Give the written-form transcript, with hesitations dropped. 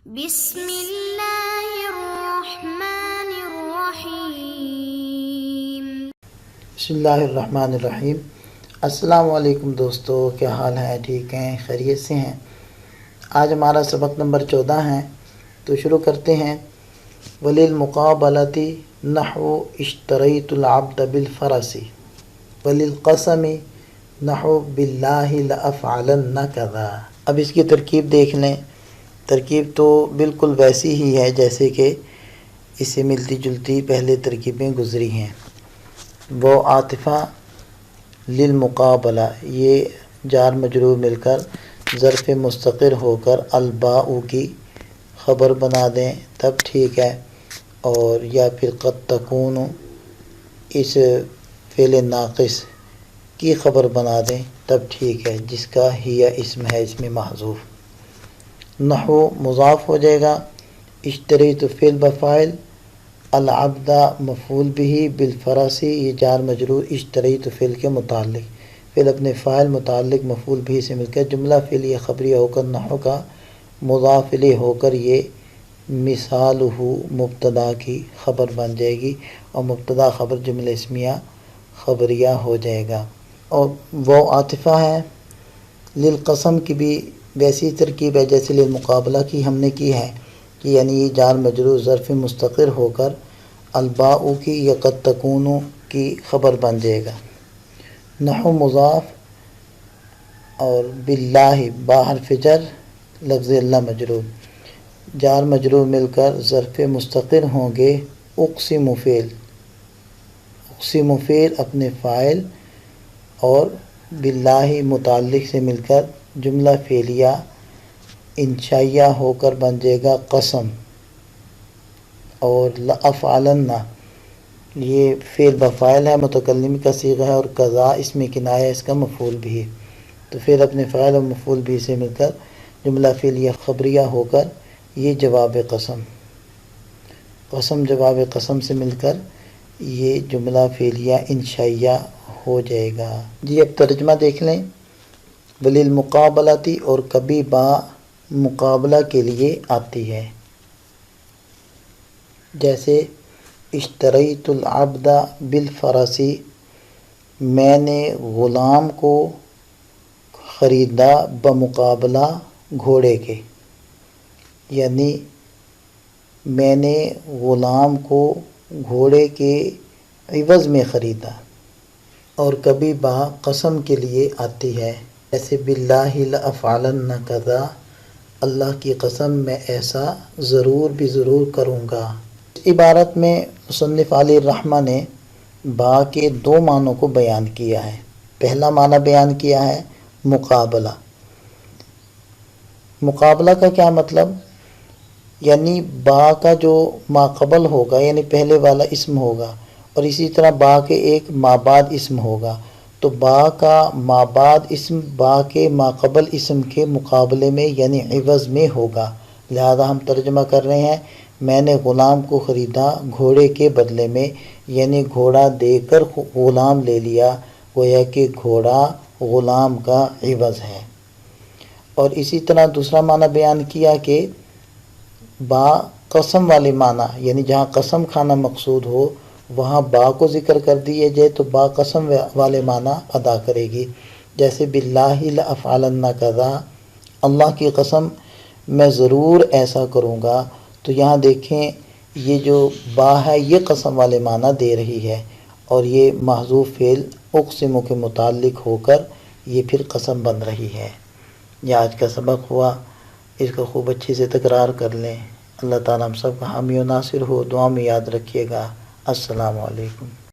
بسم اللہ الرحمن الرحیم۔ بسم اللہ الرحمن الرحیم۔ السلام علیکم دوستو، کیا حال ہے؟ ٹھیک ہیں؟ خیریت سے ہیں؟ آج ہمارا سبق نمبر 14 ہے، تو شروع کرتے ہیں۔ وَلِلْمُقَابَلَةِ نَحْوُ اشْتَرَيْتُ الْعَبْدَ بِالْفَرَسِ وَلِلْقَسَمِ نَحْوُ بِاللَّهِ لَأَفْعَلَنَّ كَذَا۔ اب اس کی ترکیب دیکھ لیں۔ ترکیب تو بالکل ویسی ہی ہے جیسے کہ اس سے ملتی جلتی پہلے ترکیبیں گزری ہیں۔ وہ عاطفہ للمقابلہ، یہ جار مجرور مل کر ظرف مستقر ہو کر الباء کی خبر بنا دیں تب ٹھیک ہے، اور یا پھر قد تکون اس فعل ناقص کی خبر بنا دیں تب ٹھیک ہے، جس کا ہی اسم ہے، اس میں محذوف۔ نحو مضاف ہو جائے گا، اشتریت فعل بفاعل، العبد مفعول به، بالفرس یہ جار مجرور اشتریت فعل کے متعلق، فعل اپنے فاعل متعلق مفعول به سے مل کر جملہ فعلیہ خبریہ ہو کر نحو کا مضاف الیہ ہو کر یہ مثال مبتدا کی خبر بن جائے گی، اور مبتدا خبر جملہ اسمیہ خبریہ ہو جائے گا۔ اور وہ عاطفہ ہے للقسم کی بھی ویسی ترکیب ہے جیسے للمقابلہ کی ہم نے کی ہے، کہ یعنی یہ جار مجرور ظرف مستقر ہو کر الباء کی یا قد تکون کی خبر بن جائے گا۔ نحو مضاف اور باللہ با حرف جر لفظ اللہ مجرور، جار مجرور مل کر ظرف مستقر ہوں گے اقسم فعل، اقسم فعل اپنے فاعل اور باللہ متعلق سے مل کر جملہ فعلیہ انشائیہ ہو کر بن جائے گا قسم، اور لأفعلن یہ فعل بفاعل ہے، متکلم کا صیغہ ہے، اور قضا اس میں کنایہ اس کا مفعول بھی ہے، تو فعل اپنے فاعل اور مفعول بھی سے مل کر جملہ فعلیہ خبریہ ہو کر یہ جواب قسم، قسم جواب قسم سے مل کر یہ جملہ فعلیہ انشائیہ ہو جائے گا۔ جی اب ترجمہ دیکھ لیں۔ وَلِلْمُقَابَلَةِ اور کبھی با مقابلہ کے لیے آتی ہے، جیسے اشتریت العبد بالفرس، میں نے غلام کو خریدا بمقابلہ گھوڑے کے، یعنی میں نے غلام کو گھوڑے کے عوض میں خریدا۔ اور کبھی با قسم کے لیے آتی ہے، جیسے باللہ لأفعلن کذا، اللہ کی قسم میں ایسا ضرور بھی ضرور کروں گا۔ اس عبارت میں مصنف علی الرحمہ نے با کے دو معنوں کو بیان کیا ہے۔ پہلا معنی بیان کیا ہے مقابلہ۔ مقابلہ کا کیا مطلب؟ یعنی با کا جو ماقبل ہوگا، یعنی پہلے والا اسم ہوگا، اور اسی طرح با کے ایک مابعد اسم ہوگا، تو با کا مابعد اسم با کے ماقبل اسم کے مقابلے میں یعنی عوض میں ہوگا۔ لہذا ہم ترجمہ کر رہے ہیں میں نے غلام کو خریدا گھوڑے کے بدلے میں، یعنی گھوڑا دے کر غلام لے لیا، گویا کہ گھوڑا غلام کا عوض ہے۔ اور اسی طرح دوسرا معنی بیان کیا کہ با قسم والے معنی، یعنی جہاں قسم کھانا مقصود ہو وہاں با کو ذکر کر دیے جائے تو با قسم والے معنی ادا کرے گی، جیسے باللہ لأفعلن کذا، اللہ کی قسم میں ضرور ایسا کروں گا۔ تو یہاں دیکھیں یہ جو با ہے یہ قسم والے معنی دے رہی ہے، اور یہ محذوف فعل اقسم کے متعلق ہو کر یہ پھر قسم بن رہی ہے۔ یہ آج کا سبق ہوا، اس کو خوب اچھے سے تکرار کر لیں۔ اللہ تعالیٰ ہم سب کا حامی و ناصر ہو، دعا میں یاد رکھیے گا۔ السلام علیکم۔